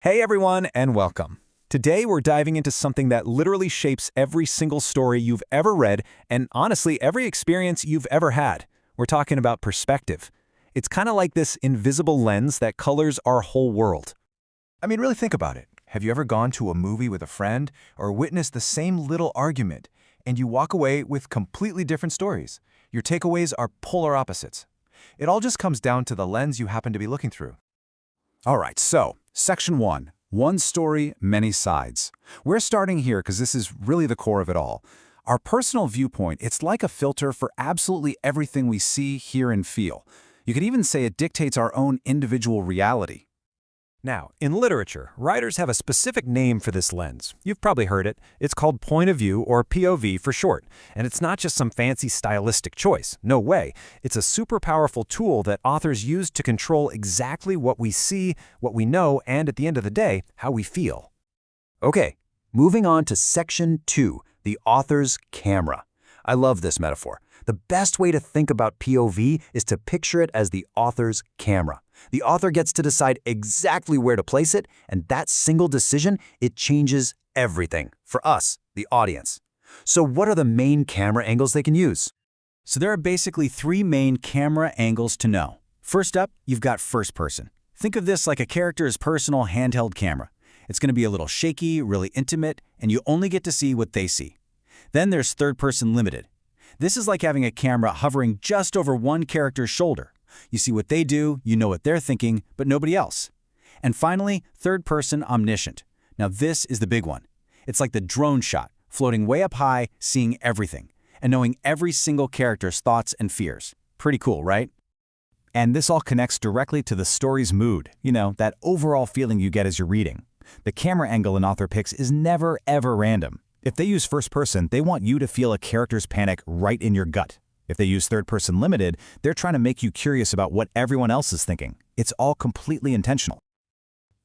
Hey everyone, and welcome. Today we're diving into something that literally shapes every single story you've ever read and honestly every experience you've ever had. We're talking about perspective. It's kind of like this invisible lens that colors our whole world. I mean, really think about it. Have you ever gone to a movie with a friend or witnessed the same little argument and you walk away with completely different stories? Your takeaways are polar opposites. It all just comes down to the lens you happen to be looking through. All right, so Section 1, one story, many sides. We're starting here because this is really the core of it all. Our personal viewpoint, it's like a filter for absolutely everything we see, hear, and feel. You could even say it dictates our own individual reality. Now, in literature, writers have a specific name for this lens. You've probably heard it. It's called point of view, or POV for short. And it's not just some fancy stylistic choice. No way. It's a super powerful tool that authors use to control exactly what we see, what we know, and at the end of the day, how we feel. Okay, moving on to Section 2, the author's camera. I love this metaphor. The best way to think about POV is to picture it as the author's camera. The author gets to decide exactly where to place it, and that single decision, it changes everything for us, the audience. So what are the main camera angles they can use? So there are basically three main camera angles to know. First up, you've got first person. Think of this like a character's personal handheld camera. It's going to be a little shaky, really intimate, and you only get to see what they see. Then there's third person limited. This is like having a camera hovering just over one character's shoulder. You see what they do, you know what they're thinking, but nobody else. And finally, third person omniscient. Now this is the big one. It's like the drone shot, floating way up high, seeing everything, and knowing every single character's thoughts and fears. Pretty cool, right? And this all connects directly to the story's mood, that overall feeling you get as you're reading. The camera angle an author picks is never, ever random. If they use first person, they want you to feel a character's panic right in your gut. If they use third person limited, they're trying to make you curious about what everyone else is thinking. It's all completely intentional.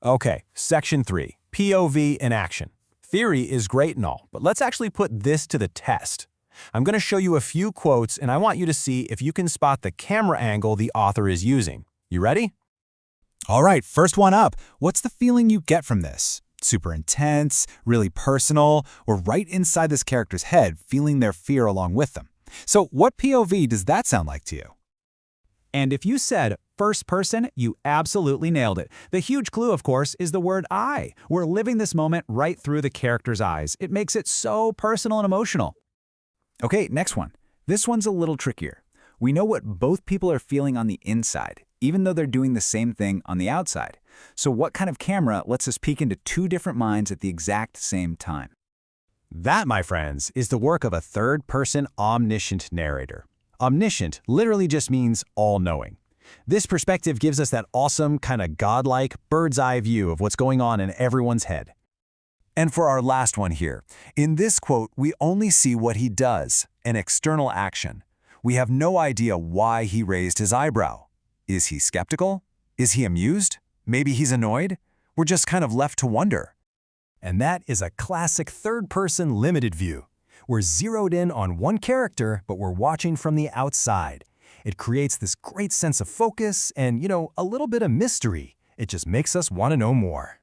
Okay, Section 3, POV in action. Theory is great and all, but let's actually put this to the test. I'm going to show you a few quotes, and I want you to see if you can spot the camera angle the author is using. You ready? All right, first one up. What's the feeling you get from this? Super intense, really personal, or right inside this character's head, feeling their fear along with them. So what POV does that sound like to you? And if you said first person, you absolutely nailed it. The huge clue, of course, is the word I. We're living this moment right through the character's eyes. It makes it so personal and emotional. Okay, next one. This one's a little trickier. We know what both people are feeling on the inside, even though they're doing the same thing on the outside. So what kind of camera lets us peek into two different minds at the exact same time? That, my friends, is the work of a third-person omniscient narrator. Omniscient literally just means all-knowing. This perspective gives us that awesome, kind of godlike, bird's-eye view of what's going on in everyone's head. And for our last one here, in this quote, we only see what he does, an external action. We have no idea why he raised his eyebrow. Is he skeptical? Is he amused? Maybe he's annoyed? We're just kind of left to wonder. And that is a classic third-person limited view. We're zeroed in on one character, but we're watching from the outside. It creates this great sense of focus and, a little bit of mystery. It just makes us want to know more.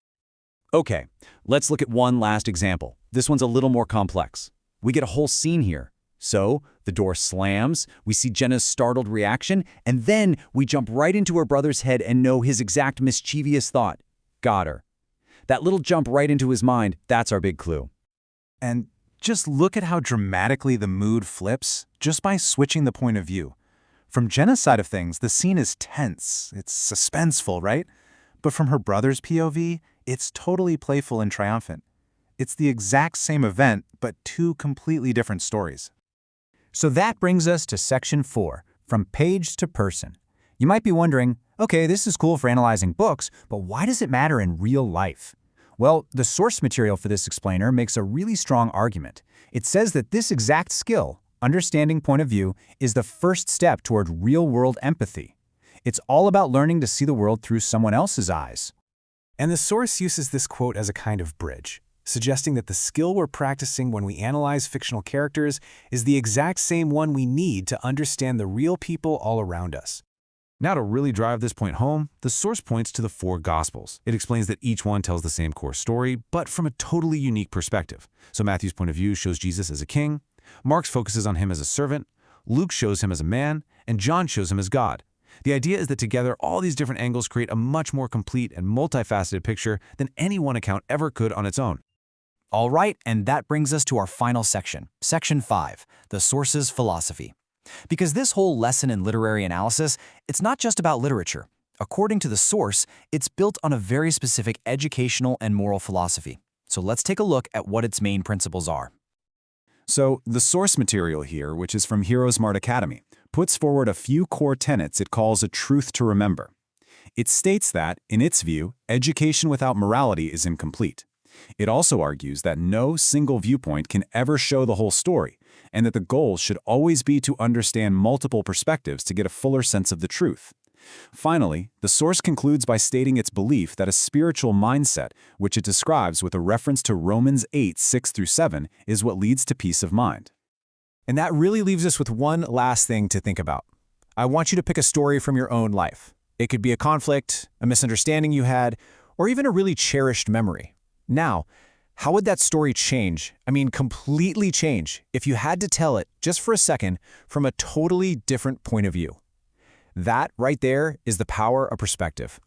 Okay, let's look at one last example. This one's a little more complex. We get a whole scene here. So, the door slams, we see Jenna's startled reaction, and then we jump right into her brother's head and know his exact mischievous thought. Got her. That little jump right into his mind, that's our big clue. And just look at how dramatically the mood flips just by switching the point of view. From Jenna's side of things, the scene is tense. It's suspenseful, right? But from her brother's POV, it's totally playful and triumphant. It's the exact same event, but two completely different stories. So that brings us to Section 4, from page to person. You might be wondering, okay, this is cool for analyzing books, but why does it matter in real life? Well, the source material for this explainer makes a really strong argument. It says that this exact skill, understanding point of view, is the first step toward real-world empathy. It's all about learning to see the world through someone else's eyes. And the source uses this quote as a kind of bridge, suggesting that the skill we're practicing when we analyze fictional characters is the exact same one we need to understand the real people all around us. Now, to really drive this point home, the source points to the 4 Gospels. It explains that each one tells the same core story, but from a totally unique perspective. So Matthew's point of view shows Jesus as a king, Mark's focuses on him as a servant, Luke shows him as a man, and John shows him as God. The idea is that together, all these different angles create a much more complete and multifaceted picture than any one account ever could on its own. All right, and that brings us to our final section, Section 5, the source's philosophy. Because this whole lesson in literary analysis, it's not just about literature. According to the source, it's built on a very specific educational and moral philosophy. So let's take a look at what its main principles are. So, the source material here, which is from HeroesMart Academy, puts forward a few core tenets it calls a truth to remember. It states that, in its view, education without morality is incomplete. It also argues that no single viewpoint can ever show the whole story, and that the goal should always be to understand multiple perspectives to get a fuller sense of the truth. Finally, the source concludes by stating its belief that a spiritual mindset, which it describes with a reference to Romans 8:6-7, is what leads to peace of mind. And that really leaves us with one last thing to think about. I want you to pick a story from your own life. It could be a conflict, a misunderstanding you had, or even a really cherished memory. Now, how would that story change? I mean, completely change if you had to tell it, just for a second, from a totally different point of view. That right there is the power of perspective.